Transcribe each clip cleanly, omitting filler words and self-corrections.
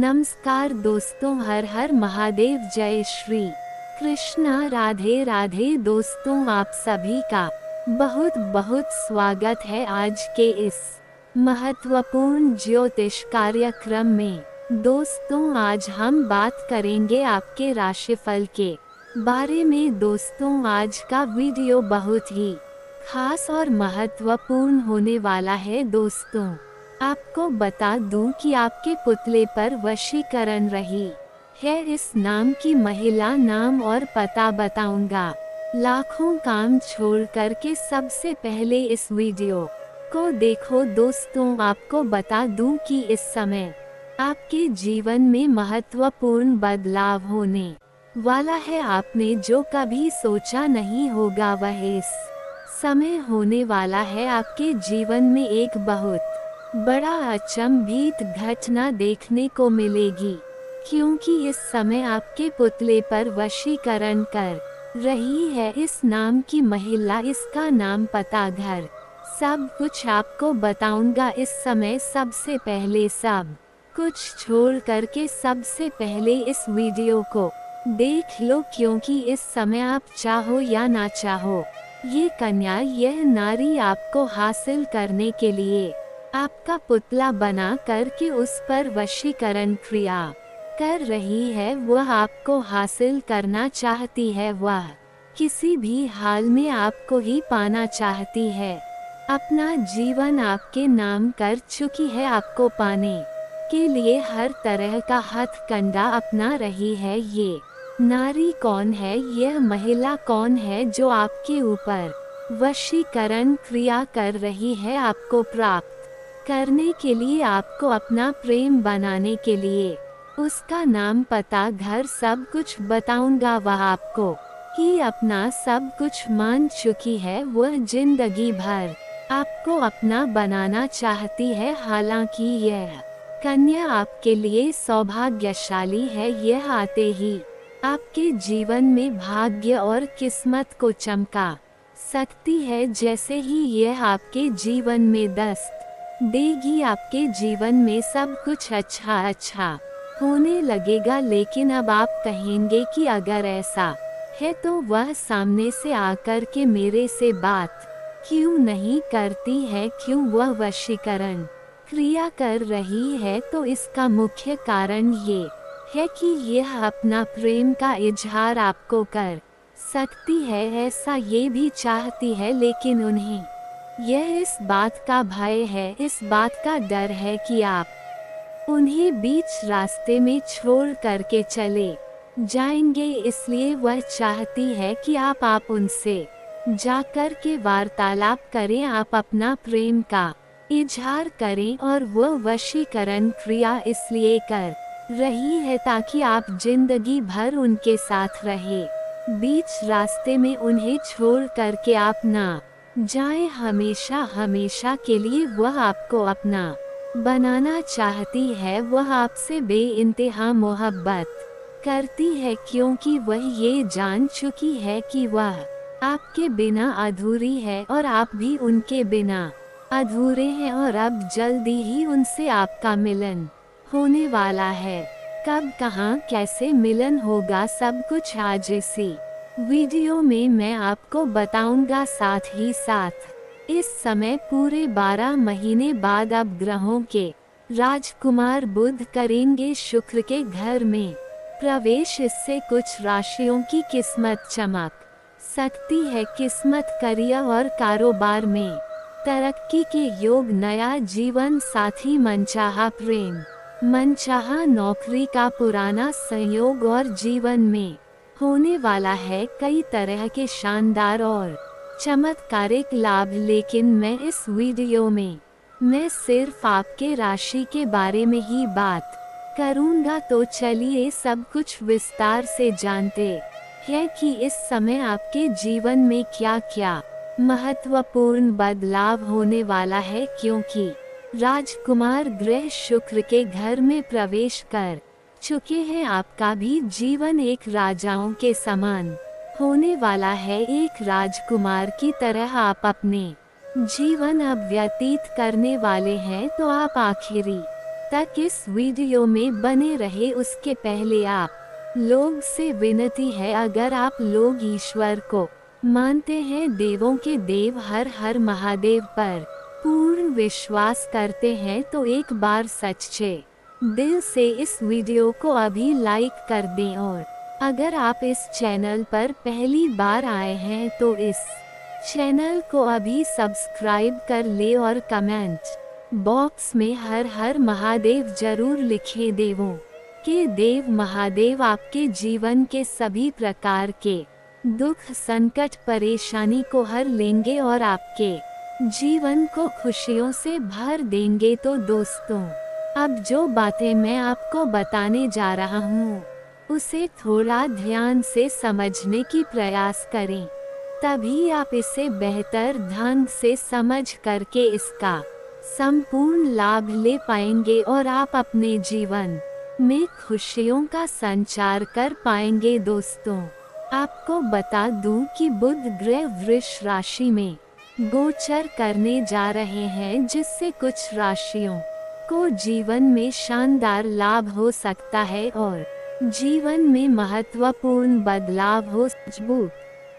नमस्कार दोस्तों, हर हर महादेव, जय श्री कृष्णा, राधे राधे। दोस्तों, आप सभी का बहुत बहुत स्वागत है आज के इस महत्वपूर्ण ज्योतिष कार्यक्रम में। दोस्तों, आज हम बात करेंगे आपके राशिफल के बारे में। दोस्तों, आज का वीडियो बहुत ही खास और महत्वपूर्ण होने वाला है। दोस्तों, आपको बता दूं कि आपके पुतले पर वशीकरण रही है इस नाम की महिला, नाम और पता बताऊंगा। लाखों काम छोड़ करके सबसे पहले इस वीडियो को देखो। दोस्तों, आपको बता दूं कि इस समय आपके जीवन में महत्वपूर्ण बदलाव होने वाला है। आपने जो कभी सोचा नहीं होगा वह इस समय होने वाला है। आपके जीवन में एक बहुत बड़ा अचंभित घटना देखने को मिलेगी, क्योंकि इस समय आपके पुतले पर वशीकरण कर रही है इस नाम की महिला। इसका नाम, पता, घर, सब कुछ आपको बताऊंगा इस समय। सबसे पहले सब कुछ छोड़ करके सबसे पहले इस वीडियो को देख लो, क्योंकि इस समय आप चाहो या ना चाहो, ये कन्या, यह नारी आपको हासिल करने के लिए आपका पुतला बना करके उस पर वशीकरण क्रिया कर रही है। वह आपको हासिल करना चाहती है, वह किसी भी हाल में आपको ही पाना चाहती है। अपना जीवन आपके नाम कर चुकी है। आपको पाने के लिए हर तरह का हथकंडा अपना रही है। ये नारी कौन है? यह महिला कौन है जो आपके ऊपर वशीकरण क्रिया कर रही है? आपको प्राप्त करने के लिए, आपको अपना प्रेम बनाने के लिए उसका नाम, पता, घर, सब कुछ बताऊंगा। वह आपको ही अपना सब कुछ मान चुकी है। वह जिंदगी भर आपको अपना बनाना चाहती है। हालांकि यह कन्या आपके लिए सौभाग्यशाली है। यह आते ही आपके जीवन में भाग्य और किस्मत को चमका सकती है। जैसे ही यह आपके जीवन में दस्तक देगी, आपके जीवन में सब कुछ अच्छा होने लगेगा। लेकिन अब आप कहेंगे कि अगर ऐसा है तो वह सामने से आकर के मेरे से बात क्यों नहीं करती है? क्यों वह वशीकरण क्रिया कर रही है? तो इसका मुख्य कारण ये है कि यह अपना प्रेम का इजहार आपको कर सकती है। ऐसा ये भी चाहती है, लेकिन उन्हें यह इस बात का भय है, इस बात का डर है कि आप उन्हें बीच रास्ते में छोड़ करके चले जाएंगे। इसलिए वह चाहती है कि आप उनसे जाकर के वार्तालाप करें, आप अपना प्रेम का इजहार करें। और वह वशीकरण क्रिया इसलिए कर रही है ताकि आप जिंदगी भर उनके साथ रहे, बीच रास्ते में उन्हें छोड़ करके आप ना जाए। हमेशा हमेशा के लिए वह आपको अपना बनाना चाहती है। वह आपसे बेइंतहा मोहब्बत करती है, क्योंकि वह ये जान चुकी है कि वह आपके बिना अधूरी है और आप भी उनके बिना अधूरे हैं। और अब जल्दी ही उनसे आपका मिलन होने वाला है। कब, कहाँ, कैसे मिलन होगा, सब कुछ आज इसी वीडियो में मैं आपको बताऊंगा। साथ ही साथ इस समय पूरे 12 महीने बाद अब ग्रहों के राजकुमार बुध करेंगे शुक्र के घर में प्रवेश। इससे कुछ राशियों की किस्मत चमक सकती है। किस्मत, करियर और कारोबार में तरक्की के योग, नया जीवन साथी, मनचाहा प्रेम, मनचाहा नौकरी का पुराना संयोग और जीवन में होने वाला है कई तरह के शानदार और चमत्कारिक लाभ। लेकिन मैं इस वीडियो में मैं सिर्फ आपके राशि के बारे में ही बात करूंगा। तो चलिए सब कुछ विस्तार से जानते हैं कि इस समय आपके जीवन में क्या क्या महत्वपूर्ण बदलाव होने वाला है। क्योंकि राजकुमार ग्रह शुक्र के घर में प्रवेश कर चुके हैं, आपका भी जीवन एक राजाओं के समान होने वाला है। एक राजकुमार की तरह आप अपने जीवन अब व्यतीत करने वाले हैं। तो आप आखिरी तक इस वीडियो में बने रहे उसके पहले आप लोग से विनती है, अगर आप लोग ईश्वर को मानते हैं, देवों के देव हर हर महादेव पर पूर्ण विश्वास करते हैं, तो एक बार सच्चे दिल से इस वीडियो को अभी लाइक कर दें। और अगर आप इस चैनल पर पहली बार आए हैं तो इस चैनल को अभी सब्सक्राइब कर ले और कमेंट बॉक्स में हर हर महादेव जरूर लिखें। देवों के देव महादेव आपके जीवन के सभी प्रकार के दुख, संकट, परेशानी को हर लेंगे और आपके जीवन को खुशियों से भर देंगे। तो दोस्तों, अब जो बातें मैं आपको बताने जा रहा हूँ उसे थोड़ा ध्यान से समझने की प्रयास करें, तभी आप इसे बेहतर ढंग से समझ करके इसका संपूर्ण लाभ ले पाएंगे और आप अपने जीवन में खुशियों का संचार कर पाएंगे। दोस्तों, आपको बता दूं कि बुध ग्रह वृष राशि में गोचर करने जा रहे हैं, जिससे कुछ राशियों को जीवन में शानदार लाभ हो सकता है और जीवन में महत्वपूर्ण बदलाव मजबूत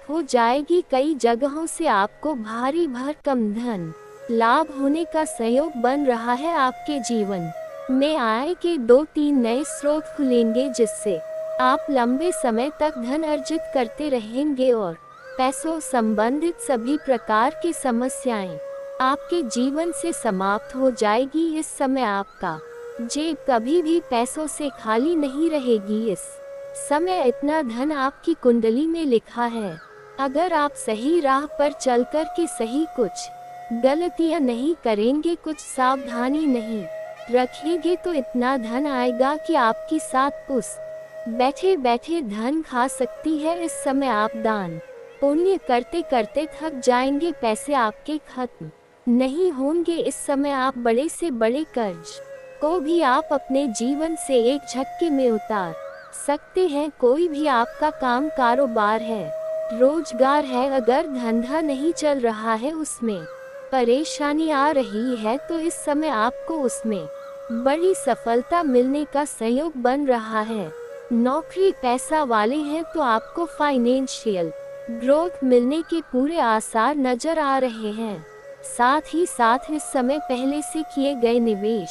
हो जाएगी। कई जगहों से आपको भारी भरकम धन लाभ होने का संयोग बन रहा है। आपके जीवन में आय के 2-3 नए स्रोत खुलेंगे, जिससे आप लंबे समय तक धन अर्जित करते रहेंगे और पैसों संबंधित सभी प्रकार की समस्याएं आपके जीवन से समाप्त हो जाएगी। इस समय आपका जेब कभी भी पैसों से खाली नहीं रहेगी। इस समय इतना धन आपकी कुंडली में लिखा है। अगर आप सही राह पर चलकर के सही कुछ गलतियां नहीं करेंगे, कुछ सावधानी नहीं रखेंगे, तो इतना धन आएगा कि आपकी साथ पुस्त बैठे बैठे धन खा सकती है। इस समय आप दान पुण्य करते करते थक जाएंगे, पैसे आपके खत्म नहीं होंगे। इस समय आप बड़े से बड़े कर्ज को भी आप अपने जीवन से एक झटके में उतार सकते हैं। कोई भी आपका काम कारोबार है, रोजगार है, अगर धंधा नहीं चल रहा है, उसमें परेशानी आ रही है, तो इस समय आपको उसमें बड़ी सफलता मिलने का संयोग बन रहा है। नौकरी पैसा वाले हैं तो आपको फाइनेंशियल ग्रोथ मिलने के पूरे आसार नजर आ रहे हैं। साथ ही साथ इस समय पहले से किए गए निवेश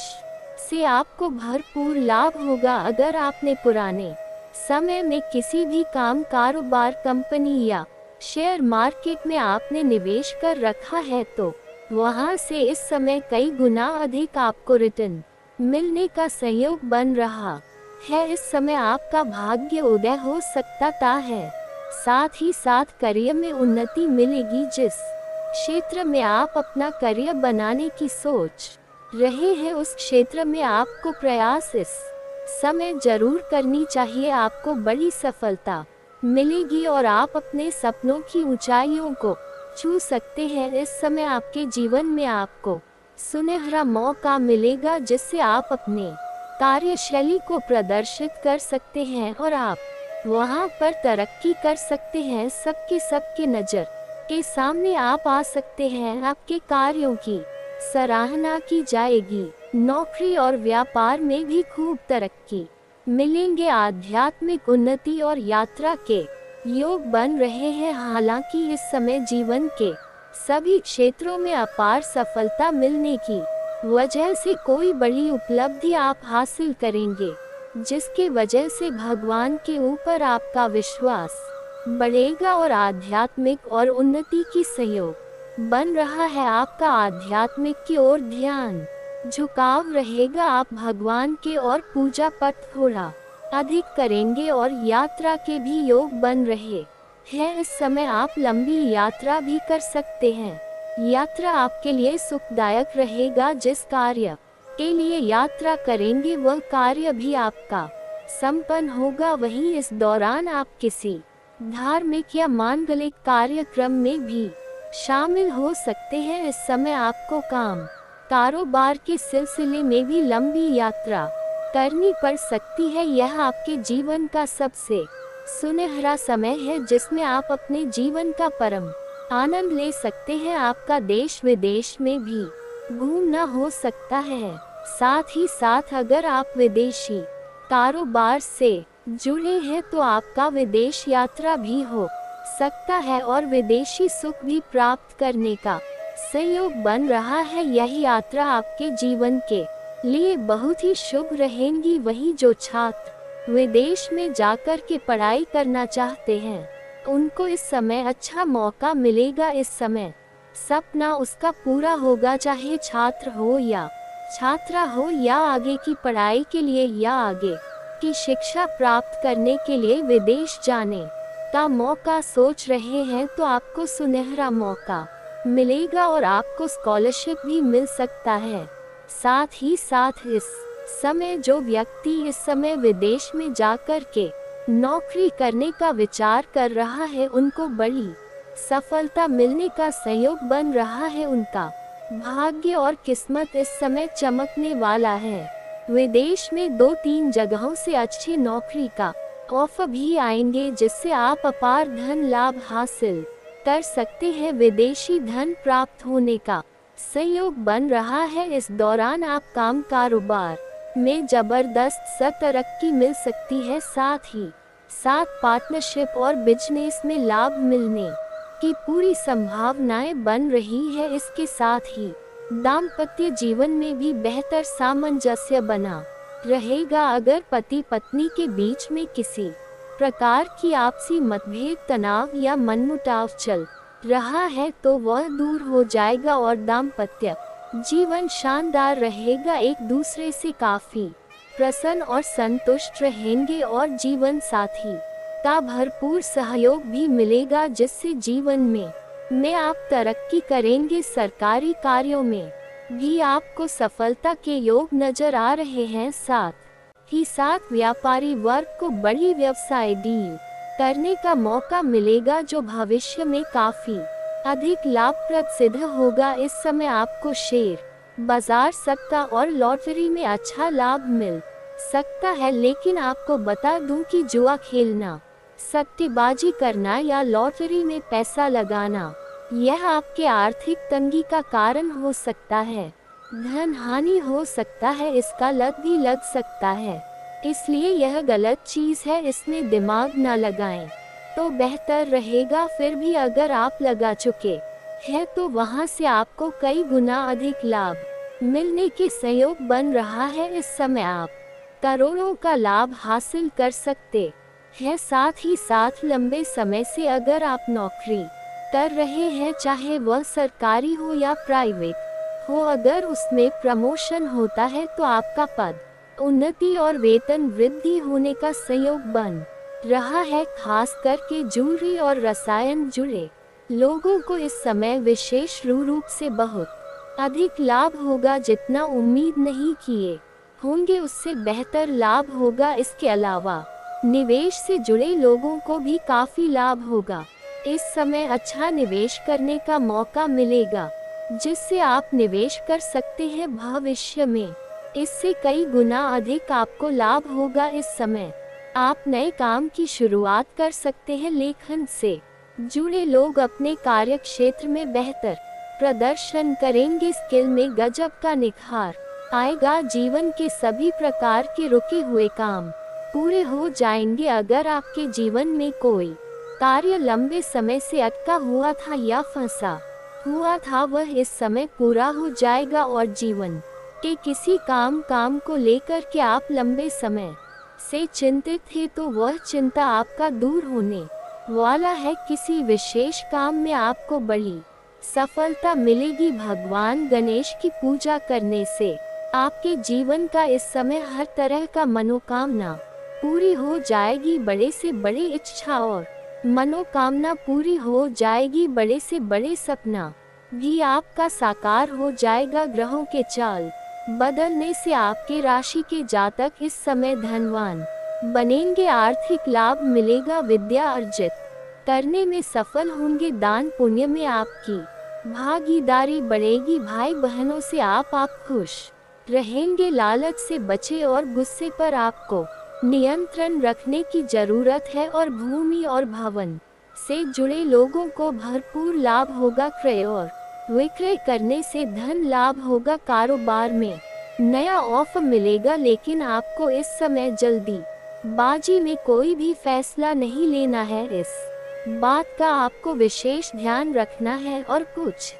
से आपको भरपूर लाभ होगा। अगर आपने पुराने समय में किसी भी काम, कारोबार, कंपनी या शेयर मार्केट में आपने निवेश कर रखा है, तो वहां से इस समय कई गुना अधिक आपको रिटर्न मिलने का संयोग बन रहा है। इस समय आपका भाग्य उदय हो सकता है। साथ ही साथ करियर में उन्नति मिलेगी। जिस क्षेत्र में आप अपना करियर बनाने की सोच रहे हैं, उस क्षेत्र में आपको प्रयास इस समय जरूर करनी चाहिए। आपको बड़ी सफलता मिलेगी और आप अपने सपनों की ऊंचाइयों को छू सकते हैं। इस समय आपके जीवन में आपको सुनहरा मौका मिलेगा, जिससे आप अपने कार्यशैली को प्रदर्शित कर सकते हैं और आप वहां पर तरक्की कर सकते हैं। सबके नजर के सामने आप आ सकते हैं। आपके कार्यों की सराहना की जाएगी। नौकरी और व्यापार में भी खूब तरक्की मिलेंगे। आध्यात्मिक उन्नति और यात्रा के योग बन रहे हैं। हालांकि इस समय जीवन के सभी क्षेत्रों में अपार सफलता मिलने की वजह से कोई बड़ी उपलब्धि आप हासिल करेंगे, जिसके वजह से भगवान के ऊपर आपका विश्वास बढ़ेगा और आध्यात्मिक और उन्नति की सहयोग बन रहा है। आपका आध्यात्मिक की ओर ध्यान झुकाव रहेगा। आप भगवान के और पूजा पाठ थोड़ा अधिक करेंगे और यात्रा के भी योग बन रहे हैं। इस समय आप लंबी यात्रा भी कर सकते हैं। यात्रा आपके लिए सुखदायक रहेगा। जिस कार्य के लिए यात्रा करेंगे वह कार्य भी आपका संपन्न होगा। वहीं इस दौरान आप किसी धार्मिक या मांगलिक कार्यक्रम में भी शामिल हो सकते हैं। इस समय आपको काम कारोबार के सिलसिले में भी लंबी यात्रा करनी पड़ सकती है। यह आपके जीवन का सबसे सुनहरा समय है, जिसमें आप अपने जीवन का परम आनंद ले सकते हैं। आपका देश विदेश में भी घूमना हो सकता है। साथ ही साथ अगर आप विदेशी कारोबार से जुड़े हैं तो आपका विदेश यात्रा भी हो सकता है और विदेशी सुख भी प्राप्त करने का संयोग बन रहा है। यह यात्रा आपके जीवन के लिए बहुत ही शुभ रहेंगी। वहीं जो छात्र विदेश में जाकर के पढ़ाई करना चाहते हैं उनको इस समय अच्छा मौका मिलेगा। इस समय सपना उसका पूरा होगा, चाहे छात्र हो या छात्रा हो या आगे की पढ़ाई के लिए या आगे की शिक्षा प्राप्त करने के लिए विदेश जाने का मौका सोच रहे हैं तो आपको सुनहरा मौका मिलेगा और आपको स्कॉलरशिप भी मिल सकता है। साथ ही साथ इस समय जो व्यक्ति इस समय विदेश में जाकर के नौकरी करने का विचार कर रहा है उनको बड़ी सफलता मिलने का संयोग बन रहा है। उनका भाग्य और किस्मत इस समय चमकने वाला है। विदेश में 2-3 जगहों से अच्छी नौकरी का ऑफर भी आएंगे जिससे आप अपार धन लाभ हासिल कर सकते हैं। विदेशी धन प्राप्त होने का संयोग बन रहा है। इस दौरान आप काम कारोबार में जबरदस्त तरक्की मिल सकती है। साथ ही साथ पार्टनरशिप और बिजनेस में लाभ मिलने की पूरी संभावनाएं बन रही है। इसके साथ ही दाम्पत्य जीवन में भी बेहतर सामंजस्य बना रहेगा। अगर पति पत्नी के बीच में किसी प्रकार की आपसी मतभेद तनाव या मनमुटाव चल रहा है तो वह दूर हो जाएगा और दाम्पत्य जीवन शानदार रहेगा। एक दूसरे से काफी प्रसन्न और संतुष्ट रहेंगे और जीवन साथी का भरपूर सहयोग भी मिलेगा जिससे जीवन में आप तरक्की करेंगे। सरकारी कार्यों में भी आपको सफलता के योग नजर आ रहे हैं। साथ ही साथ व्यापारी वर्ग को बड़ी व्यवसाय डील करने का मौका मिलेगा जो भविष्य में काफी अधिक लाभप्रद सिद्ध होगा। इस समय आपको शेयर बाजार सट्टा और लॉटरी में अच्छा लाभ मिल सकता है, लेकिन आपको बता दूं कि जुआ खेलना, सट्टेबाजी करना या लॉटरी में पैसा लगाना यह आपके आर्थिक तंगी का कारण हो सकता है। धन हानि हो सकता है, इसका लत भी लग सकता है, इसलिए यह गलत चीज है, इसमें दिमाग न लगाएं तो बेहतर रहेगा। फिर भी अगर आप लगा चुके हैं तो वहां से आपको कई गुना अधिक लाभ मिलने के संयोग बन रहा है। इस समय आप करोड़ों का लाभ हासिल कर सकते हैं। साथ ही साथ लंबे समय से अगर आप नौकरी कर रहे हैं, चाहे वह सरकारी हो या प्राइवेट हो, अगर उसमें प्रमोशन होता है तो आपका पद उन्नति और वेतन वृद्धि होने का संयोग बन रहा है। खास करके ज्वेलरी और रसायन जुड़े लोगों को इस समय विशेष रूप से बहुत अधिक लाभ होगा। जितना उम्मीद नहीं किए होंगे उससे बेहतर लाभ होगा। इसके अलावा निवेश से जुड़े लोगों को भी काफी लाभ होगा। इस समय अच्छा निवेश करने का मौका मिलेगा जिससे आप निवेश कर सकते हैं भविष्य में, इससे कई गुना अधिक आपको लाभ होगा। इस समय आप नए काम की शुरुआत कर सकते हैं। लेखन से जुड़े लोग अपने कार्य क्षेत्र में बेहतर प्रदर्शन करेंगे। स्किल में गजब का निखार आएगा। जीवन के सभी प्रकार के रुके हुए काम पूरे हो जाएंगे। अगर आपके जीवन में कोई कार्य लंबे समय से अटका हुआ था या फंसा हुआ था, वह इस समय पूरा हो जाएगा और जीवन के किसी काम को लेकर के आप लंबे समय से चिंतित थे तो वह चिंता आपका दूर होने वाला है। किसी विशेष काम में आपको बड़ी सफलता मिलेगी। भगवान गणेश की पूजा करने से आपके जीवन का इस समय हर तरह का मनोकामना पूरी हो जाएगी। बड़े से बड़े इच्छा और मनोकामना पूरी हो जाएगी। बड़े से बड़े सपना भी आपका साकार हो जाएगा। ग्रहों के चाल बदलने से आपके राशि के जातक इस समय धनवान बनेंगे। आर्थिक लाभ मिलेगा। विद्या अर्जित करने में सफल होंगे। दान पुण्य में आपकी भागीदारी बढ़ेगी। भाई बहनों से आप खुश रहेंगे। लालच से बचे और गुस्से पर आपको नियंत्रण रखने की जरूरत है और भूमि और भवन से जुड़े लोगों को भरपूर लाभ होगा। क्रय और विक्रय करने से धन लाभ होगा। कारोबार में नया ऑफर मिलेगा, लेकिन आपको इस समय जल्दी बाजी में कोई भी फैसला नहीं लेना है। इस बात का आपको विशेष ध्यान रखना है और कुछ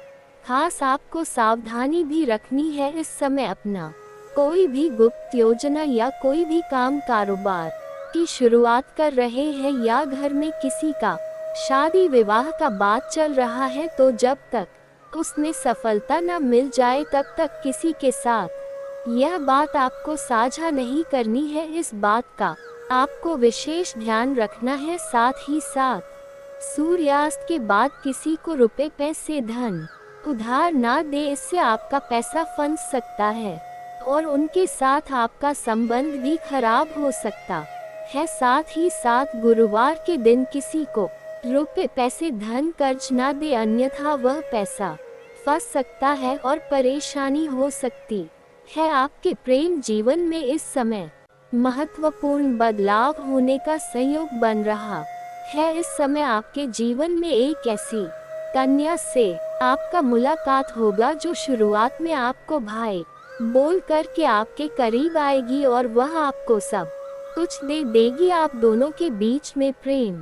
खास आपको सावधानी भी रखनी है। इस समय अपना कोई भी गुप्त योजना या कोई भी काम कारोबार की शुरुआत कर रहे हैं या घर में किसी का शादी विवाह का बात चल रहा है, तो जब तक उसमें सफलता न मिल जाए तब तक किसी के साथ यह बात आपको साझा नहीं करनी है। इस बात का आपको विशेष ध्यान रखना है। साथ ही साथ सूर्यास्त के बाद किसी को रुपए पैसे धन उधार ना दे, इससे आपका पैसा फंस सकता है और उनके साथ आपका संबंध भी खराब हो सकता है। साथ ही साथ गुरुवार के दिन किसी को रुपए पैसे धन कर्ज ना दे, अन्यथा वह पैसा फंस सकता है और परेशानी हो सकती है। आपके प्रेम जीवन में इस समय महत्वपूर्ण बदलाव होने का संयोग बन रहा है। इस समय आपके जीवन में एक ऐसी कन्या से आपका मुलाकात होगा जो शुरुआत में आपको भाई बोल कर के आपके करीब आएगी और वह आपको सब कुछ दे देगी। आप दोनों के बीच में प्रेम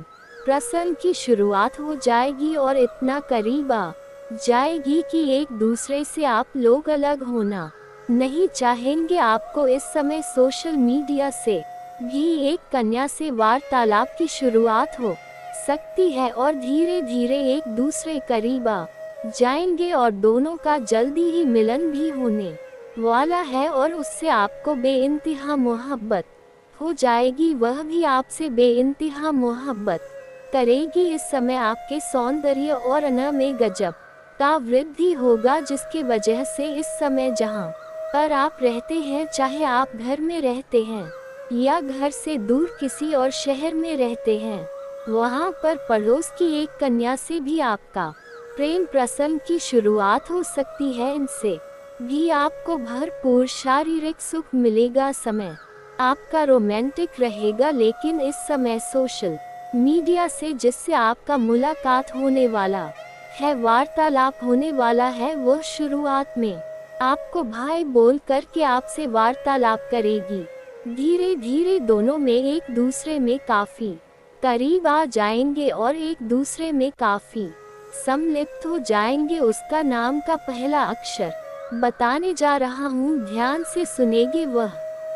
प्रसंग की शुरुआत हो जाएगी और इतना करीब आ जाएगी कि एक दूसरे से आप लोग अलग होना नहीं चाहेंगे। आपको इस समय सोशल मीडिया से भी एक कन्या से वार्तालाप की शुरुआत हो सकती है और धीरे धीरे एक दूसरे करीब आ जाएंगे और दोनों का जल्दी ही मिलन भी होने वाला है और उससे आपको बेइंतहा मोहब्बत हो जाएगी, वह भी आपसे बेइंतहा मोहब्बत करेगी। इस समय आपके सौंदर्य और अना में गजब का वृद्धि होगा, जिसके वजह से इस समय जहां पर आप रहते हैं, चाहे आप घर में रहते हैं या घर से दूर किसी और शहर में रहते हैं, वहां पर पड़ोस की एक कन्या से भी आपका प्रेम प्रसंग की शुरुआत हो सकती है। इनसे भी आपको भरपूर शारीरिक सुख मिलेगा। समय आपका रोमांटिक रहेगा, लेकिन इस समय सोशल मीडिया से जिससे आपका मुलाकात होने वाला है, वार्तालाप होने वाला है, वो शुरुआत में आपको भाई बोल करके आपसे वार्तालाप करेगी। धीरे धीरे दोनों में एक दूसरे में काफी करीब आ जाएंगे और एक दूसरे में काफी सम्मिलित हो जाएंगे। उसका नाम का पहला अक्षर बताने जा रहा हूँ, ध्यान से सुनेंगे। वह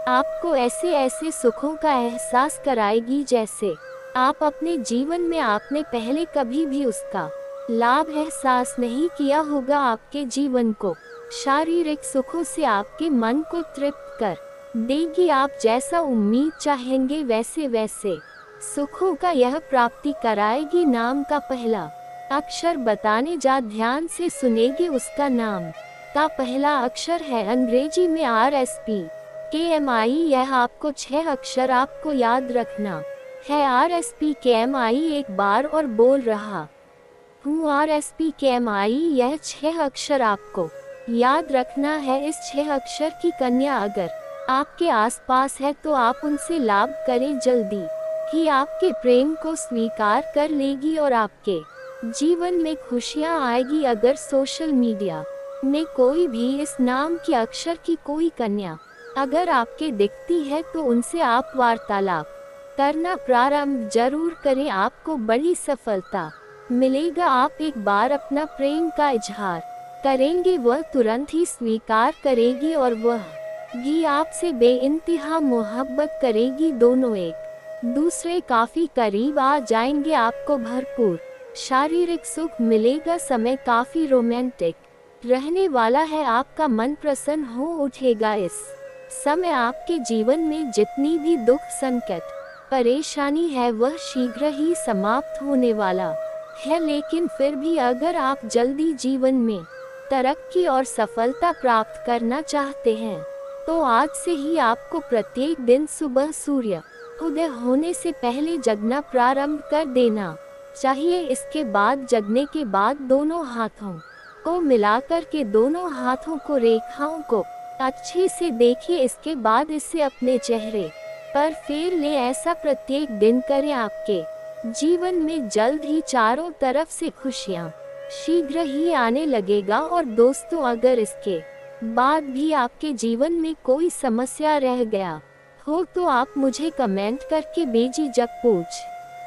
आपको ऐसे ऐसे सुखों का एहसास कराएगी जैसे आप अपने जीवन में आपने पहले कभी भी उसका लाभ एहसास नहीं किया होगा। आपके जीवन को शारीरिक सुखों से आपके मन को तृप्त कर देगी। आप जैसा उम्मीद चाहेंगे वैसे वैसे सुखों का यह प्राप्ति कराएगी। नाम का पहला अक्षर बताने जा, ध्यान से सुनेगी। उसका नाम का पहला अक्षर है अंग्रेजी में RSP KMI। यह आपको 6 अक्षर आपको याद रखना है। RSP KMI एक बार और बोल रहा हूँ, RSP KMI। यह 6 अक्षर आपको याद रखना है। इस 6 अक्षर की कन्या अगर आपके आसपास है तो आप उनसे लाभ करें, जल्दी ही आपके प्रेम को स्वीकार कर लेगी और आपके जीवन में खुशियाँ आएगी। अगर सोशल मीडिया में कोई भी इस नाम के अक्षर की कोई कन्या अगर आपके दिखती है तो उनसे आप वार्तालाप करना प्रारंभ जरूर करें, आपको बड़ी सफलता मिलेगा। आप एक बार अपना प्रेम का इजहार करेंगे, वह तुरंत ही स्वीकार करेगी और वह भी आपसे बेइंतहा मोहब्बत करेगी। दोनों एक दूसरे काफी करीब आ जाएंगे। आपको भरपूर शारीरिक सुख मिलेगा। समय काफी रोमांटिक रहने वाला है। आपका मन प्रसन्न हो उठेगा। इस समय आपके जीवन में जितनी भी दुख संकट परेशानी है वह शीघ्र ही समाप्त होने वाला है। लेकिन फिर भी अगर आप जल्दी जीवन में तरक्की और सफलता प्राप्त करना चाहते हैं तो आज से ही आपको प्रत्येक दिन सुबह सूर्य उदय होने से पहले जगना प्रारंभ कर देना चाहिए। इसके बाद जगने के बाद दोनों हाथों को मिलाकर के दोनों हाथों को रेखाओं को अच्छे से देखिए। इसके बाद इसे अपने चेहरे पर फेर ले। ऐसा प्रत्येक दिन करें, आपके जीवन में जल्द ही चारों तरफ से खुशियाँ शीघ्र ही आने लगेगा। और दोस्तों, अगर इसके बाद भी आपके जीवन में कोई समस्या रह गया हो तो आप मुझे कमेंट करके बेझिझक पूछ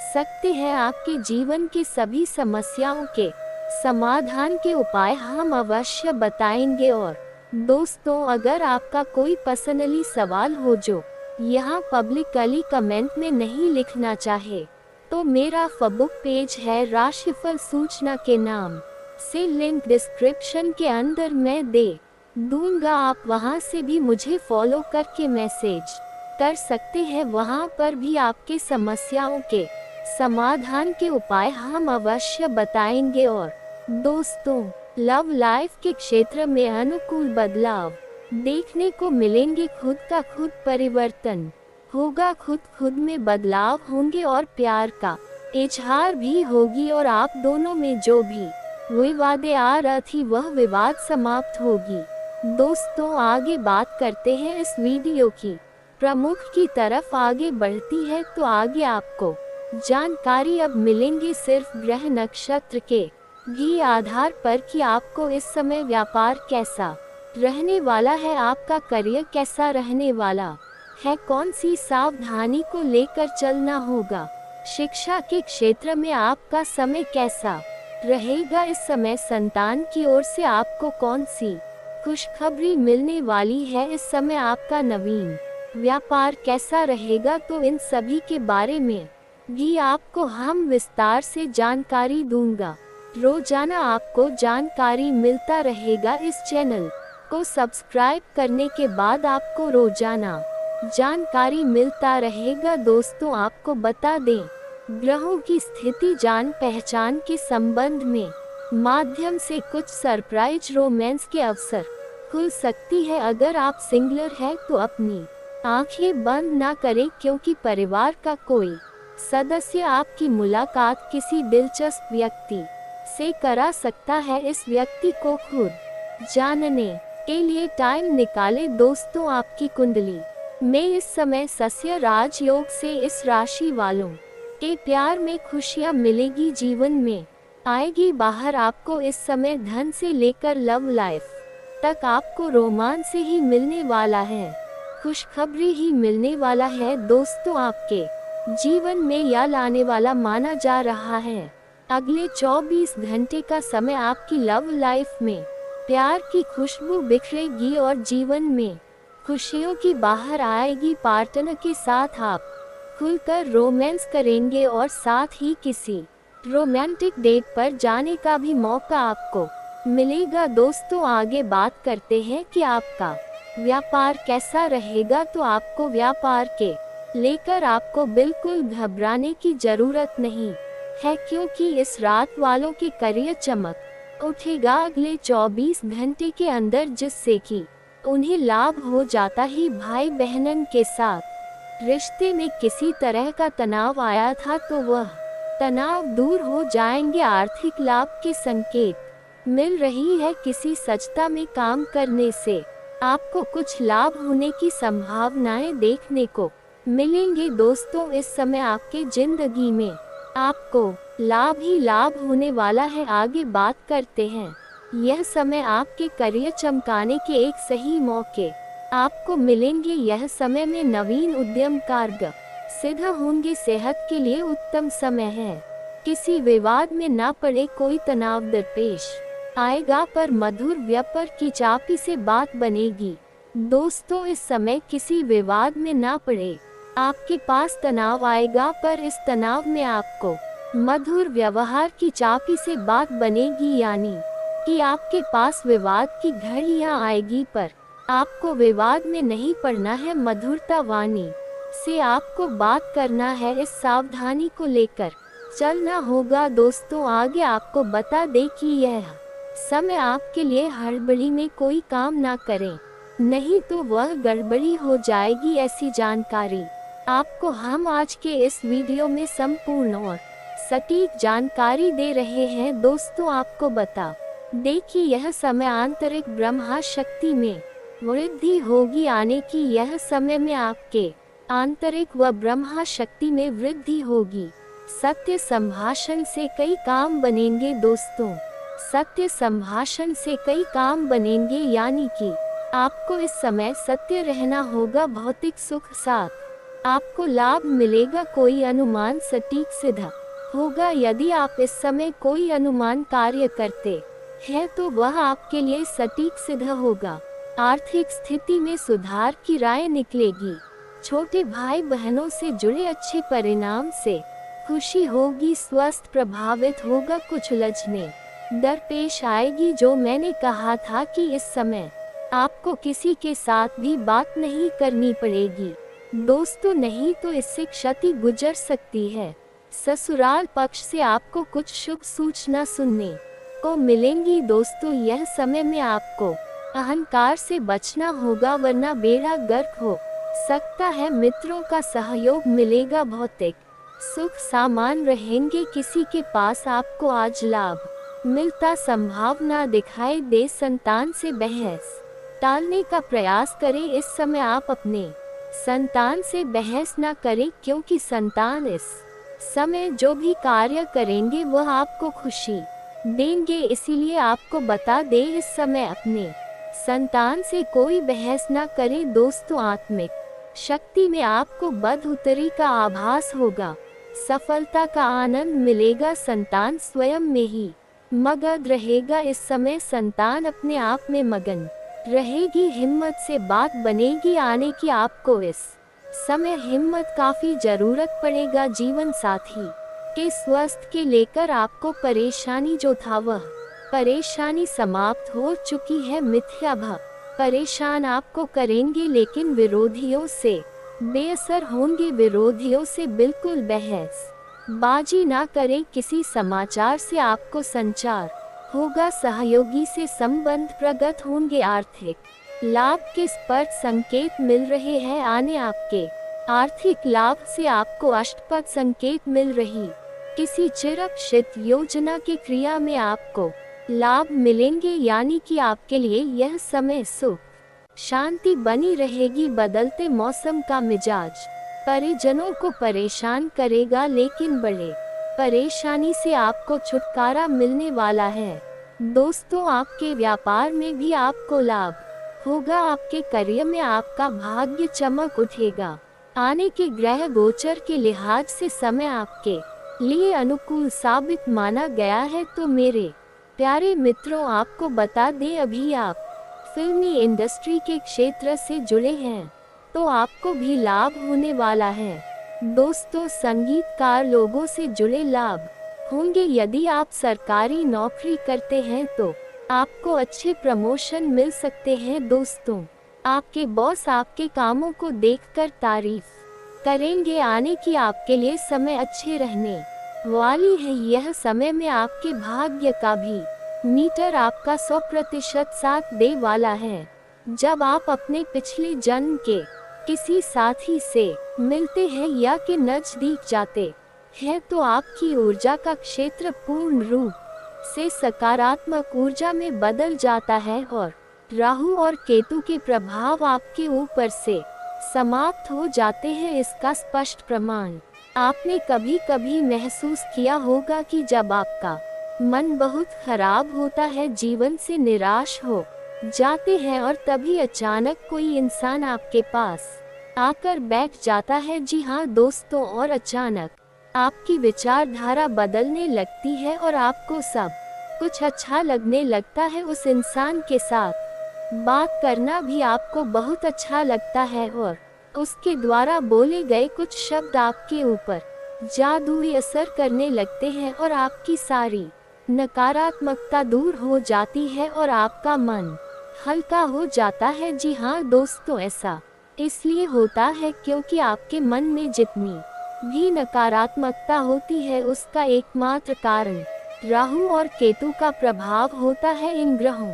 सकते हैं। आपके जीवन की सभी समस्याओं के समाधान के उपाय हम अवश्य बताएंगे। और दोस्तों, अगर आपका कोई पर्सनली सवाल हो जो यहाँ पब्लिकली कमेंट में नहीं लिखना चाहे तो मेरा फेसबुक पेज है राशिफल सूचना के नाम से, लिंक डिस्क्रिप्शन के अंदर मैं दे दूंगा। आप वहां से भी मुझे फॉलो करके मैसेज कर सकते हैं। वहां पर भी आपके समस्याओं के समाधान के उपाय हम अवश्य बताएंगे। और दोस्तों, लव लाइफ के क्षेत्र में अनुकूल बदलाव देखने को मिलेंगे। खुद का खुद परिवर्तन होगा, खुद में बदलाव होंगे और प्यार का इजहार भी होगी। और आप दोनों में जो भी विवादें आ रही थी वह विवाद समाप्त होगी। दोस्तों, आगे बात करते हैं इस वीडियो की प्रमुख की तरफ आगे बढ़ती है तो आगे आपको जानकारी अब मिलेंगी सिर्फ ग्रह नक्षत्र के भी आधार पर कि आपको इस समय व्यापार कैसा रहने वाला है, आपका करियर कैसा रहने वाला है, कौन सी सावधानी को लेकर चलना होगा, शिक्षा के क्षेत्र में आपका समय कैसा रहेगा, इस समय संतान की ओर से आपको कौन सी खुशखबरी मिलने वाली है, इस समय आपका नवीन व्यापार कैसा रहेगा। तो इन सभी के बारे में भी आपको हम विस्तार से जानकारी दूंगा। रोजाना आपको जानकारी मिलता रहेगा। इस चैनल को सब्सक्राइब करने के बाद आपको रोजाना जानकारी मिलता रहेगा। दोस्तों, आपको बता दें, ग्रहों की स्थिति जान पहचान के संबंध में माध्यम से कुछ सरप्राइज रोमांस के अवसर खुल सकती है। अगर आप सिंगलर हैं तो अपनी आंखें बंद ना करें, क्योंकि परिवार का कोई सदस्य आपकी मुलाकात किसी दिलचस्प व्यक्ति से करा सकता है। इस व्यक्ति को खुद जानने के लिए टाइम निकालें। दोस्तों, आपकी कुंडली में इस समय सस्य राज योग से इस राशि वालों के प्यार में खुशियां मिलेगी, जीवन में आएगी बाहर। आपको इस समय धन से लेकर लव लाइफ तक आपको रोमांस से ही मिलने वाला है, खुशखबरी ही मिलने वाला है। दोस्तों, आपके जीवन में यह लाने वाला माना जा रहा है। अगले 24 घंटे का समय आपकी लव लाइफ में प्यार की खुशबू बिखरेगी और जीवन में खुशियों की बाहर आएगी। पार्टनर के साथ आप खुलकर रोमांस करेंगे और साथ ही किसी रोमांटिक डेट पर जाने का भी मौका आपको मिलेगा। दोस्तों, आगे बात करते हैं कि आपका व्यापार कैसा रहेगा। तो आपको व्यापार के लेकर आपको बिल्कुल घबराने की जरूरत नहीं है, क्योंकि इस रात वालों के करियर चमक उठेगा अगले 24 घंटे के अंदर, जिससे कि उन्हें लाभ हो जाता ही। भाई बहनन के साथ रिश्ते में किसी तरह का तनाव आया था तो वह तनाव दूर हो जाएंगे। आर्थिक लाभ के संकेत मिल रही है। किसी सच्चा में काम करने से आपको कुछ लाभ होने की संभावनाएं देखने को मिलेंगे। दोस्तों, इस समय आपके जिंदगी में आपको लाभ ही लाभ होने वाला है। आगे बात करते हैं, यह समय आपके करियर चमकाने के एक सही मौके आपको मिलेंगे। यह समय में नवीन उद्यम कारगर सिद्ध होंगे। सेहत के लिए उत्तम समय है। किसी विवाद में ना पड़े, कोई तनाव दरपेश आएगा पर मधुर व्यापार की चापी से बात बनेगी। दोस्तों, इस समय किसी विवाद में ना पड़े, आपके पास तनाव आएगा पर इस तनाव में आपको मधुर व्यवहार की चापी से बात बनेगी, यानी कि आपके पास विवाद की घड़ियां आएगी पर आपको विवाद में नहीं पड़ना है। मधुरता वाणी से आपको बात करना है, इस सावधानी को लेकर चलना होगा। दोस्तों, आगे आपको बता दें कि यह समय आपके लिए हड़बड़ी में कोई काम ना करें, नहीं तो वह गड़बड़ी हो जाएगी। ऐसी जानकारी आपको हम आज के इस वीडियो में संपूर्ण और सटीक जानकारी दे रहे हैं। दोस्तों, आपको बता देखिए, यह समय आंतरिक ब्रह्मा शक्ति में वृद्धि होगी। आने की यह समय में आपके आंतरिक व ब्रह्मा शक्ति में वृद्धि होगी। सत्य संभाषण से कई काम बनेंगे। दोस्तों, सत्य संभाषण से कई काम बनेंगे, यानी कि आपको इस समय सत्य रहना होगा। भौतिक सुख साथ आपको लाभ मिलेगा। कोई अनुमान सटीक सिद्ध होगा। यदि आप इस समय कोई अनुमान कार्य करते हैं तो वह आपके लिए सटीक सिद्ध होगा। आर्थिक स्थिति में सुधार की राय निकलेगी। छोटे भाई बहनों से जुड़े अच्छे परिणाम से खुशी होगी। स्वास्थ्य प्रभावित होगा। कुछ उलझने दरपेश आएगी। जो मैंने कहा था कि इस समय आपको किसी के साथ भी बात नहीं करनी पड़ेगी दोस्तों, नहीं तो इससे क्षति गुजर सकती है। ससुराल पक्ष से आपको कुछ शुभ सूचना सुनने को मिलेंगी दोस्तों। यह समय में आपको अहंकार से बचना होगा, वरना बेड़ा गर्क हो सकता है। मित्रों का सहयोग मिलेगा। भौतिक सुख सामान रहेंगे। किसी के पास आपको आज लाभ मिलता संभावना दिखाई दे। संतान से बहस टालने का प्रयास करें। इस समय आप अपने संतान से बहस न करें, क्योंकि संतान इस समय जो भी कार्य करेंगे वह आपको खुशी देंगे। इसीलिए आपको बता दें, इस समय अपने संतान से कोई बहस न करें दोस्तों। आत्मिक शक्ति में आपको बढ़ोतरी का आभास होगा। सफलता का आनंद मिलेगा। संतान स्वयं में ही मगन रहेगा। इस समय संतान अपने आप में मगन रहेगी। हिम्मत से बात बनेगी आने की। आपको इस समय हिम्मत काफी जरूरत पड़ेगा। जीवन साथी के स्वास्थ्य के लेकर आपको परेशानी जो था वह परेशानी समाप्त हो चुकी है। मिथ्या भय परेशान आपको करेंगे, लेकिन विरोधियों से बेअसर होंगे। विरोधियों से बिल्कुल बहस बाजी ना करें। किसी समाचार से आपको संचार होगा। सहयोगी से संबंध प्रगट होंगे। आर्थिक लाभ के स्पष्ट संकेत मिल रहे हैं आने। आपके आर्थिक लाभ से आपको अष्टपद संकेत मिल रही। किसी चिरक्षित योजना की क्रिया में आपको लाभ मिलेंगे, यानी कि आपके लिए यह समय सुख शांति बनी रहेगी। बदलते मौसम का मिजाज परिजनों को परेशान करेगा, लेकिन बड़े परेशानी से आपको छुटकारा मिलने वाला है दोस्तों। आपके व्यापार में भी आपको लाभ होगा। आपके करियर में आपका भाग्य चमक उठेगा। आने के ग्रह गोचर के लिहाज से समय आपके लिए अनुकूल साबित माना गया है। तो मेरे प्यारे मित्रों, आपको बता दें, अभी आप फिल्मी इंडस्ट्री के क्षेत्र से जुड़े हैं तो आपको भी लाभ होने वाला है दोस्तों। संगीतकार लोगों से जुड़े लाभ होंगे। यदि आप सरकारी नौकरी करते हैं तो आपको अच्छे प्रमोशन मिल सकते हैं दोस्तों। आपके बॉस आपके कामों को देखकर तारीफ करेंगे। आने की आपके लिए समय अच्छे रहने वाली है। यह समय में आपके भाग्य का भी मीटर आपका 100% साथ दे वाला है। जब आप अपने पिछले जन्म के किसी साथी से मिलते हैं या के नजदीक जाते हैं तो आपकी ऊर्जा का क्षेत्र पूर्ण रूप से सकारात्मक ऊर्जा में बदल जाता है और राहु और केतु के प्रभाव आपके ऊपर से समाप्त हो जाते हैं। इसका स्पष्ट प्रमाण आपने कभी कभी महसूस किया होगा कि जब आपका मन बहुत खराब होता है, जीवन से निराश हो जाते हैं और तभी अचानक कोई इंसान आपके पास आकर बैठ जाता है। जी हाँ दोस्तों, और अचानक आपकी विचारधारा बदलने लगती है और आपको सब कुछ अच्छा लगने लगता है। उस इंसान के साथ बात करना भी आपको बहुत अच्छा लगता है और उसके द्वारा बोले गए कुछ शब्द आपके ऊपर जादुई असर करने लगते हैं और आपकी सारी नकारात्मकता दूर हो जाती है और आपका मन हल्का हो जाता है। जी हाँ दोस्तों, ऐसा इसलिए होता है क्योंकि आपके मन में जितनी भी नकारात्मकता होती है उसका एकमात्र कारण राहु और केतु का प्रभाव होता है। इन ग्रहों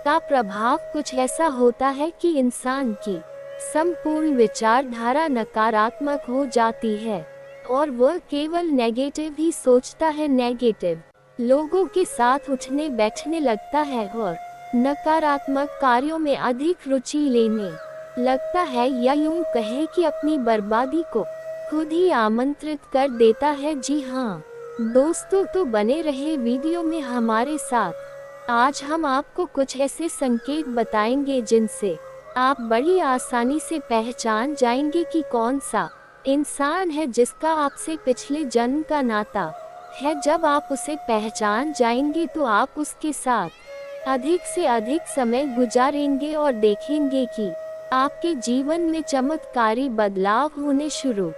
का प्रभाव कुछ ऐसा होता है कि इंसान की संपूर्ण विचारधारा नकारात्मक हो जाती है और वह केवल नेगेटिव ही सोचता है। नेगेटिव लोगों के साथ उठने बैठने लगता है और नकारात्मक कार्यों में अधिक रुचि लेने लगता है, या यूं कहे कि अपनी बर्बादी को खुद ही आमंत्रित कर देता है। जी हाँ दोस्तों, तो बने रहे वीडियो में हमारे साथ। आज हम आपको कुछ ऐसे संकेत बताएंगे जिनसे आप बड़ी आसानी से पहचान जाएंगे कि कौन सा इंसान है जिसका आपसे पिछले जन्म का नाता है। जब आप उसे पहचान जाएंगे तो आप उसके साथ अधिक से अधिक समय गुजारेंगे और देखेंगे कि आपके जीवन में चमत्कारी बदलाव होने शुरू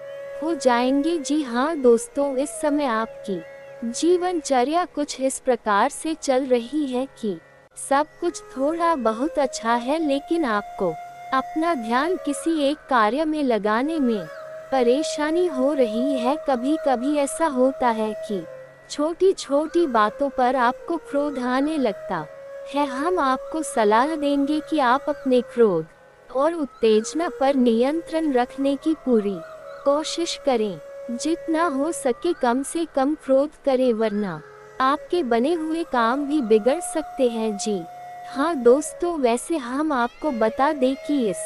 हो जाएंगे। जी हाँ दोस्तों, इस समय आपकी जीवनचर्या कुछ इस प्रकार से चल रही है कि सब कुछ थोड़ा बहुत अच्छा है, लेकिन आपको अपना ध्यान किसी एक कार्य में लगाने में परेशानी हो रही है। कभी कभी ऐसा होता है कि छोटी छोटी बातों पर आपको क्रोध आने लगता है। हम आपको सलाह देंगे कि आप अपने क्रोध और उत्तेजना पर नियंत्रण रखने की पूरी कोशिश करें। जितना हो सके कम से कम क्रोध करें, वरना आपके बने हुए काम भी बिगड़ सकते हैं। जी हाँ दोस्तों, वैसे हम आपको बता दें कि इस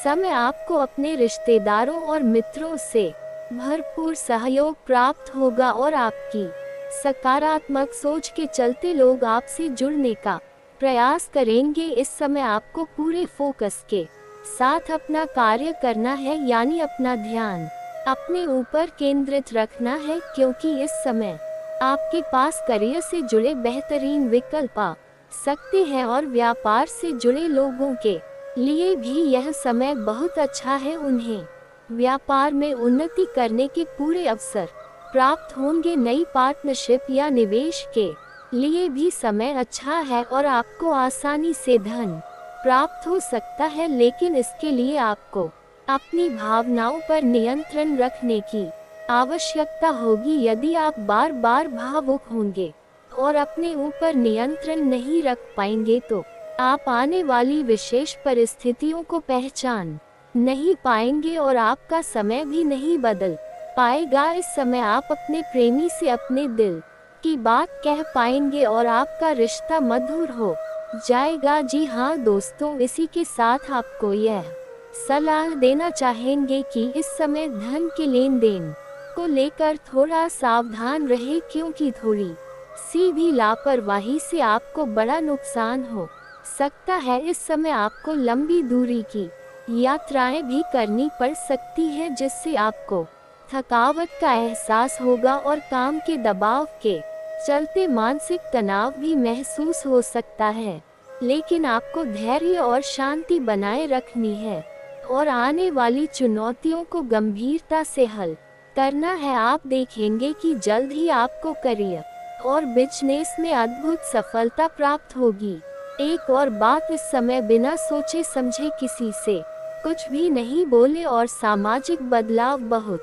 समय आपको अपने रिश्तेदारों और मित्रों से भरपूर सहयोग प्राप्त होगा और आपकी सकारात्मक सोच के चलते लोग आपसे जुड़ने का प्रयास करेंगे। इस समय आपको पूरे फोकस के साथ अपना कार्य करना है, यानी अपना ध्यान अपने ऊपर केंद्रित रखना है, क्योंकि इस समय आपके पास करियर से जुड़े बेहतरीन विकल्प आ सकते हैं और व्यापार से जुड़े लोगों के लिए भी यह समय बहुत अच्छा है। उन्हें व्यापार में उन्नति करने के पूरे अवसर प्राप्त होंगे। नई पार्टनरशिप या निवेश के लिए भी समय अच्छा है और आपको आसानी से धन प्राप्त हो सकता है, लेकिन इसके लिए आपको अपनी भावनाओं पर नियंत्रण रखने की आवश्यकता होगी। यदि आप बार बार भावुक होंगे और अपने ऊपर नियंत्रण नहीं रख पाएंगे तो आप आने वाली विशेष परिस्थितियों को पहचान नहीं पाएंगे और आपका समय भी नहीं बदल पाएगा। इस समय आप अपने प्रेमी से अपने दिल की बात कह पाएंगे और आपका रिश्ता मधुर हो जाएगा। जी हाँ दोस्तों, इसी के साथ आपको यह सलाह देना चाहेंगे कि इस समय धन के लेन देन को लेकर थोड़ा सावधान रहे, क्योंकि थोड़ी सी भी लापरवाही से आपको बड़ा नुकसान हो सकता है। इस समय आपको लंबी दूरी की यात्राएं भी करनी पड़ सकती हैं, जिससे आपको थकावट का एहसास होगा और काम के दबाव के चलते मानसिक तनाव भी महसूस हो सकता है। लेकिन आपको धैर्य और शांति बनाए रखनी है और आने वाली चुनौतियों को गंभीरता से हल करना है। आप देखेंगे कि जल्द ही आपको करियर और बिजनेस में अद्भुत सफलता प्राप्त होगी। एक और बात, इस समय बिना सोचे समझे किसी से कुछ भी नहीं बोले और सामाजिक बदलाव बहुत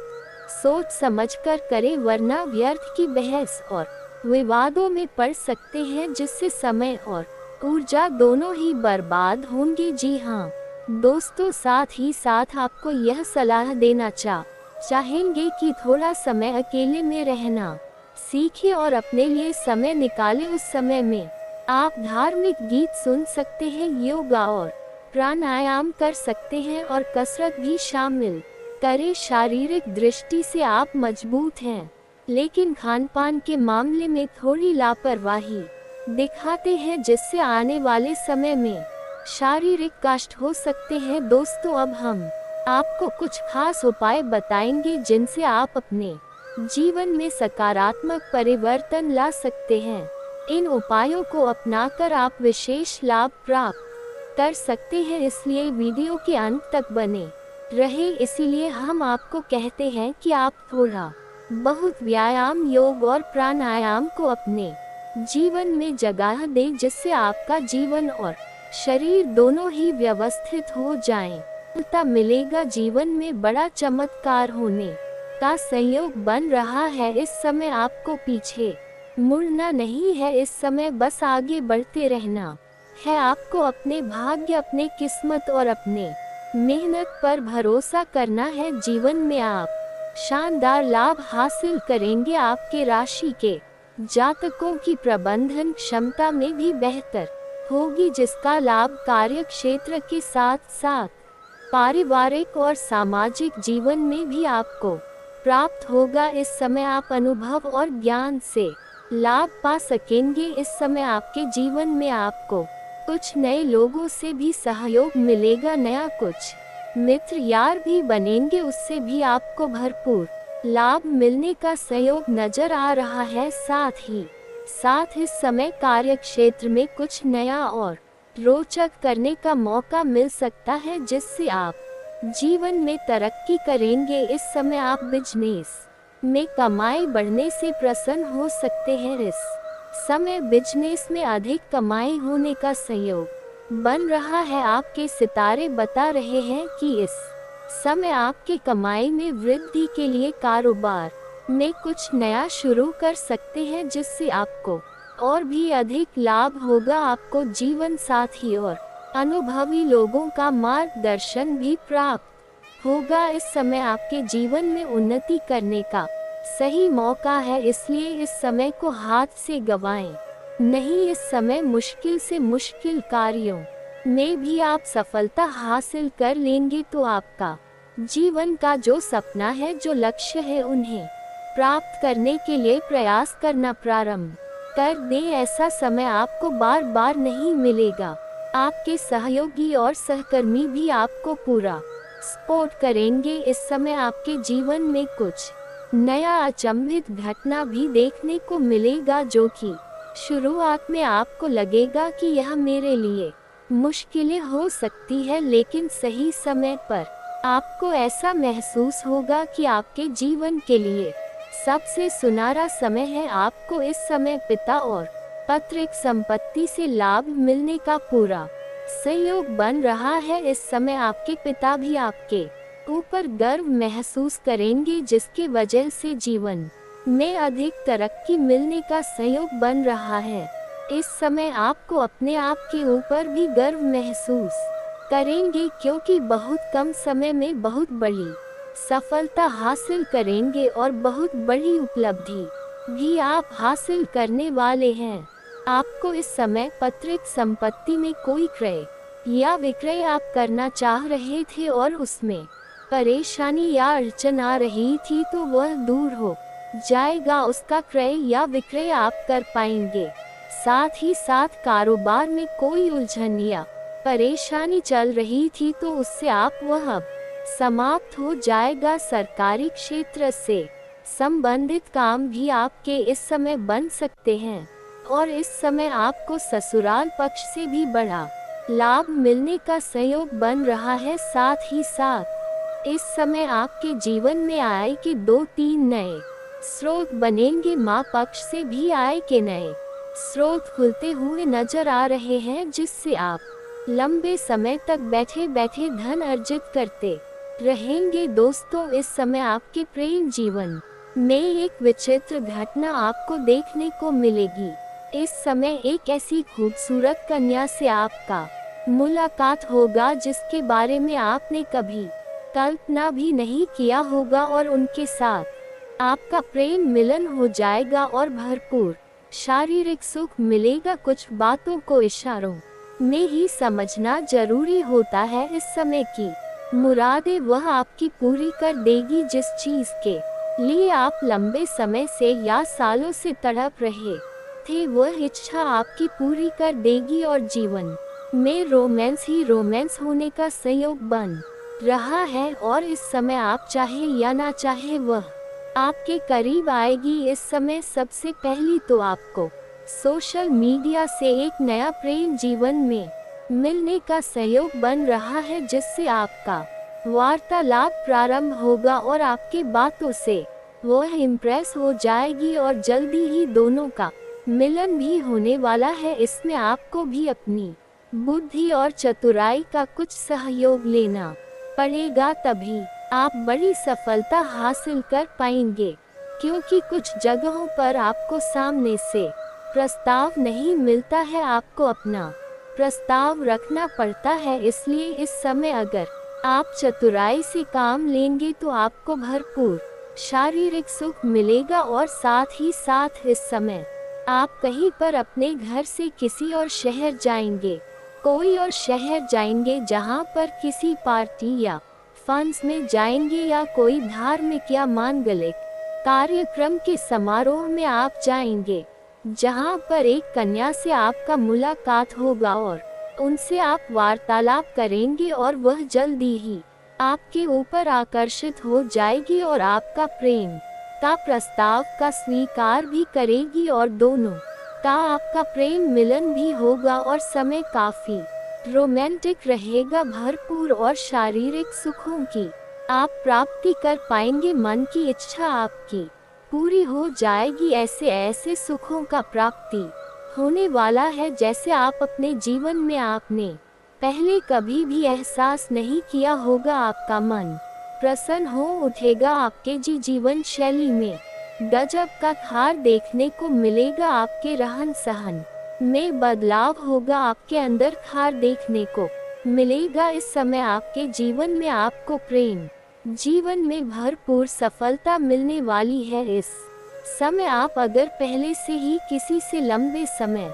सोच समझकर करें, वरना व्यर्थ की बहस और विवादों में पड़ सकते हैं, जिससे समय और ऊर्जा दोनों ही बर्बाद होंगे। जी हाँ दोस्तों, साथ ही साथ आपको यह सलाह देना चाहेंगे कि थोड़ा समय अकेले में रहना सीखें और अपने लिए समय निकालें। उस समय में आप धार्मिक गीत सुन सकते हैं, योगा और प्राणायाम कर सकते हैं और कसरत भी शामिल करें। शारीरिक दृष्टि से आप मजबूत हैं, लेकिन खानपान के मामले में थोड़ी लापरवाही दिखाते हैं, जिससे आने वाले समय में शारीरिक कष्ट हो सकते हैं। दोस्तों, अब हम आपको कुछ खास उपाय बताएंगे जिनसे आप अपने जीवन में सकारात्मक परिवर्तन ला सकते हैं। इन उपायों को अपनाकर आप विशेष लाभ प्राप्त कर सकते हैं, इसलिए वीडियो के अंत तक बने रहे। इसीलिए हम आपको कहते हैं कि आप थोड़ा बहुत व्यायाम, योग और प्राणायाम को अपने जीवन में जगह दें, जिससे आपका जीवन और शरीर दोनों ही व्यवस्थित हो जाएं। पता मिलेगा, जीवन में बड़ा चमत्कार होने का संयोग बन रहा है। इस समय आपको पीछे मुड़ना नहीं है, इस समय बस आगे बढ़ते रहना है। आपको अपने भाग्य, अपने किस्मत और अपने मेहनत पर भरोसा करना है। जीवन में आप शानदार लाभ हासिल करेंगे। आपके राशि के जातकों की प्रबंधन क्षमता में भी बेहतर होगी, जिसका लाभ कार्य क्षेत्र के साथ साथ पारिवारिक और सामाजिक जीवन में भी आपको प्राप्त होगा। इस समय आप अनुभव और ज्ञान से लाभ पा सकेंगे। इस समय आपके जीवन में आपको कुछ नए लोगों से भी सहयोग मिलेगा, नया कुछ मित्र यार भी बनेंगे, उससे भी आपको भरपूर लाभ मिलने का सहयोग नजर आ रहा है। साथ इस समय कार्य क्षेत्र में कुछ नया और रोचक करने का मौका मिल सकता है, जिससे आप जीवन में तरक्की करेंगे। इस समय आप बिजनेस में कमाई बढ़ने से प्रसन्न हो सकते हैं। इस समय बिजनेस में अधिक कमाई होने का संयोग बन रहा है। आपके सितारे बता रहे हैं कि इस समय आपके कमाई में वृद्धि के लिए कारोबार में कुछ नया शुरू कर सकते हैं, जिससे आपको और भी अधिक लाभ होगा। आपको जीवन साथी और अनुभवी लोगों का मार्गदर्शन भी प्राप्त होगा। इस समय आपके जीवन में उन्नति करने का सही मौका है, इसलिए इस समय को हाथ से गवाएं नहीं। इस समय मुश्किल से मुश्किल कार्यों में भी आप सफलता हासिल कर लेंगे। तो आपका जीवन का जो सपना है, जो लक्ष्य है, उन्हें प्राप्त करने के लिए प्रयास करना प्रारंभ कर दें। ऐसा समय आपको बार बार नहीं मिलेगा। आपके सहयोगी और सहकर्मी भी आपको पूरा सपोर्ट करेंगे। इस समय आपके जीवन में कुछ नया अचंभित घटना भी देखने को मिलेगा, जो कि शुरुआत में आपको लगेगा कि यह मेरे लिए मुश्किलें हो सकती है, लेकिन सही समय पर आपको ऐसा महसूस होगा कि आपके जीवन के लिए सबसे सुनहरा समय है। आपको इस समय पिता और पैतृक संपत्ति से लाभ मिलने का पूरा सहयोग बन रहा है। इस समय आपके पिता भी आपके ऊपर गर्व महसूस करेंगे, जिसके वजह से जीवन में अधिक तरक्की मिलने का सहयोग बन रहा है। इस समय आपको अपने आप के ऊपर भी गर्व महसूस करेंगे, क्योंकि बहुत कम समय में बहुत बड़ी सफलता हासिल करेंगे और बहुत बड़ी उपलब्धि भी आप हासिल करने वाले हैं। आपको इस समय पैतृक संपत्ति में कोई क्रय या विक्रय आप करना चाह रहे थे और उसमें परेशानी या अड़चन आ रही थी, तो वह दूर हो जाएगा। उसका क्रय या विक्रय आप कर पाएंगे। साथ ही साथ कारोबार में कोई उलझन या परेशानी चल रही थी, तो उससे आप वह अब समाप्त हो जाएगा। सरकारी क्षेत्र से संबंधित काम भी आपके इस समय बन सकते हैं और इस समय आपको ससुराल पक्ष से भी बड़ा लाभ मिलने का सहयोग बन रहा है। साथ ही साथ इस समय आपके जीवन में आय के 2-3 नए स्रोत बनेंगे। माँ पक्ष से भी आय के नए स्रोत खुलते हुए नजर आ रहे हैं, जिससे आप लंबे समय तक बैठे बैठे धन अर्जित करते रहेंगे। दोस्तों, इस समय आपके प्रेम जीवन में एक विचित्र घटना आपको देखने को मिलेगी। इस समय एक ऐसी खूबसूरत कन्या से आपका मुलाकात होगा, जिसके बारे में आपने कभी कल्पना भी नहीं किया होगा, और उनके साथ आपका प्रेम मिलन हो जाएगा और भरपूर शारीरिक सुख मिलेगा। कुछ बातों को इशारों में ही समझना जरूरी होता है। इस समय की मुरादें वह आपकी पूरी कर देगी। जिस चीज के लिए आप लंबे समय से या सालों से तड़प रहे थे, वह इच्छा आपकी पूरी कर देगी और जीवन में रोमांस ही रोमांस होने का संयोग बन रहा है। और इस समय आप चाहे या ना चाहे, वह आपके करीब आएगी। इस समय सबसे पहली तो आपको सोशल मीडिया से एक नया प्रेम जीवन में मिलने का सहयोग बन रहा है, जिससे आपका वार्तालाप प्रारंभ होगा और आपके बातों से वह इम्प्रेस हो जाएगी और जल्दी ही दोनों का मिलन भी होने वाला है। इसमें आपको भी अपनी बुद्धि और चतुराई का कुछ सहयोग लेना पड़ेगा, तभी आप बड़ी सफलता हासिल कर पाएंगे। क्योंकि कुछ जगहों पर आपको सामने से प्रस्ताव नहीं मिलता है, आपको अपना प्रस्ताव रखना पड़ता है। इसलिए इस समय अगर आप चतुराई से काम लेंगे तो आपको भरपूर शारीरिक सुख मिलेगा। और साथ ही साथ इस समय आप कहीं पर अपने घर से किसी और शहर जाएंगे, कोई और शहर जाएंगे, जहां पर किसी पार्टी या फंड्स में जाएंगे, या कोई धार्मिक या मांगलिक कार्यक्रम के समारोह में आप जाएंगे। जहां पर एक कन्या से आपका मुलाकात होगा और उनसे आप वार्तालाप करेंगे और वह जल्दी ही आपके ऊपर आकर्षित हो जाएगी और आपका प्रेम का प्रस्ताव का स्वीकार भी करेगी और दोनों का आपका प्रेम मिलन भी होगा और समय काफी रोमांटिक रहेगा, भरपूर और शारीरिक सुखों की आप प्राप्ति कर पाएंगे। मन की इच्छा आपकी पूरी हो जाएगी। ऐसे ऐसे सुखों का प्राप्ति होने वाला है जैसे आप अपने जीवन में आपने पहले कभी भी एहसास नहीं किया होगा। आपका मन प्रसन्न हो उठेगा। आपके जीवन शैली में गजब का खार देखने को मिलेगा। आपके रहन सहन में बदलाव होगा। आपके अंदर खार देखने को मिलेगा। इस समय आपके जीवन में आपको प्रेम जीवन में भरपूर सफलता मिलने वाली है। इस समय आप अगर पहले से ही किसी से लंबे समय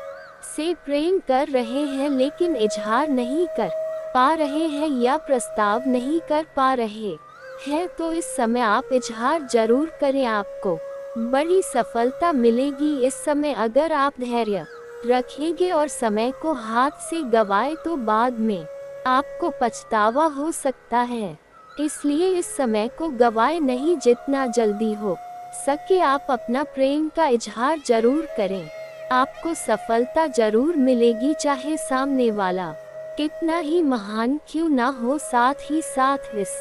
से प्रेम कर रहे हैं लेकिन इजहार नहीं कर पा रहे हैं या प्रस्ताव नहीं कर पा रहे हैं तो इस समय आप इजहार जरूर करें, आपको बड़ी सफलता मिलेगी। इस समय अगर आप धैर्य रखेंगे और समय को हाथ से गवाए तो बाद में आपको पछतावा हो सकता है, इसलिए इस समय को गवाए नहीं। जितना जल्दी हो सके आप अपना प्रेम का इजहार जरूर करें, आपको सफलता जरूर मिलेगी, चाहे सामने वाला कितना ही महान क्यों ना हो। साथ ही साथ इस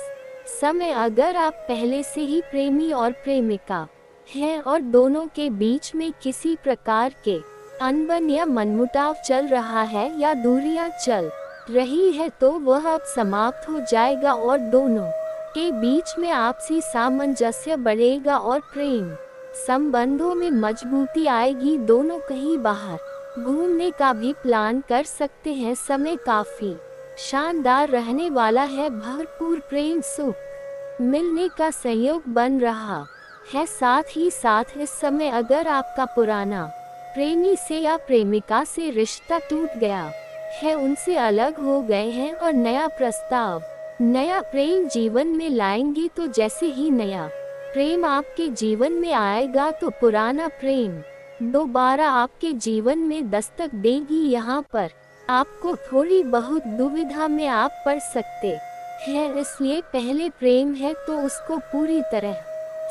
समय अगर आप पहले से ही प्रेमी और प्रेमिका हैं और दोनों के बीच में किसी प्रकार के अनबन या मनमुटाव चल रहा है या दूरियां चल रही है तो वह अब समाप्त हो जाएगा और दोनों के बीच में आपसी सामंजस्य बढ़ेगा और प्रेम संबंधों में मजबूती आएगी। दोनों कहीं बाहर घूमने का भी प्लान कर सकते हैं। समय काफी शानदार रहने वाला है। भरपूर प्रेम सुख मिलने का संयोग बन रहा है। साथ ही साथ इस समय अगर आपका पुराना प्रेमी से या प्रेमिका से रिश्ता टूट गया है, उनसे अलग हो गए हैं और नया प्रस्ताव नया प्रेम जीवन में लाएंगे तो जैसे ही नया प्रेम आपके जीवन में आएगा तो पुराना प्रेम दोबारा आपके जीवन में दस्तक देगी। यहाँ पर आपको थोड़ी बहुत दुविधा में आप पड़ सकते हैं, इसलिए पहले प्रेम है तो उसको पूरी तरह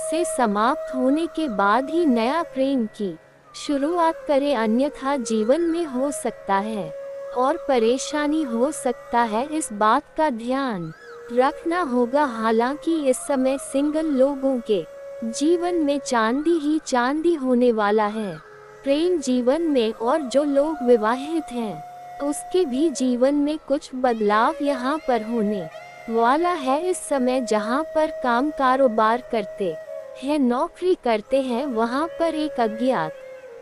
से समाप्त होने के बाद ही नया प्रेम की शुरुआत करें, अन्यथा जीवन में हो सकता है और परेशानी हो सकता है। इस बात का ध्यान रखना होगा। हालांकि इस समय सिंगल लोगों के जीवन में चांदी ही चांदी होने वाला है प्रेम जीवन में, और जो लोग विवाहित हैं उसके भी जीवन में कुछ बदलाव यहाँ पर होने वाला है। इस समय जहाँ पर काम कारोबार करते हैं, नौकरी करते हैं, वहाँ पर एक अज्ञात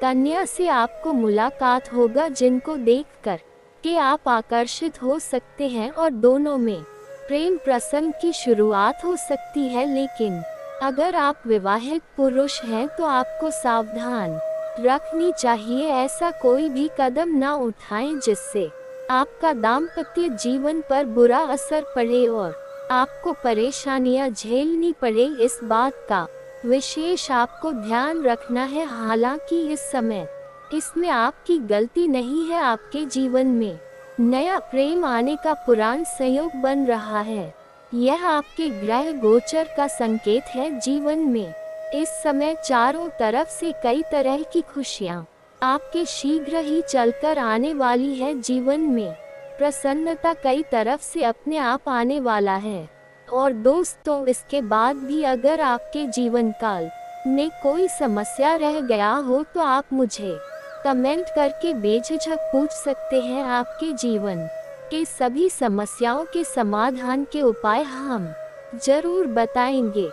कन्या से आपको मुलाकात होगा जिनको देखकर कि आप आकर्षित हो सकते हैं और दोनों में प्रेम प्रसंग की शुरुआत हो सकती है। लेकिन अगर आप विवाहित पुरुष हैं तो आपको सावधान रखनी चाहिए, ऐसा कोई भी कदम ना उठाएं जिससे आपका दाम्पत्य जीवन पर बुरा असर पड़े और आपको परेशानियां झेलनी पड़े। इस बात का विशेष आपको ध्यान रखना है। हालांकि इस समय इसमें आपकी गलती नहीं है। आपके जीवन में नया प्रेम आने का पुरान संयोग बन रहा है। यह आपके ग्रह गोचर का संकेत है। जीवन में इस समय चारों तरफ से कई तरह की खुशियां आपके शीघ्र ही चलकर आने वाली है। जीवन में प्रसन्नता कई तरफ से अपने आप आने वाला है। और दोस्तों, इसके बाद भी अगर आपके जीवन काल में कोई समस्या रह गया हो तो आप मुझे कमेंट करके बेझिझक पूछ सकते हैं। आपके जीवन के सभी समस्याओं के समाधान के उपाय हम जरूर बताएंगे।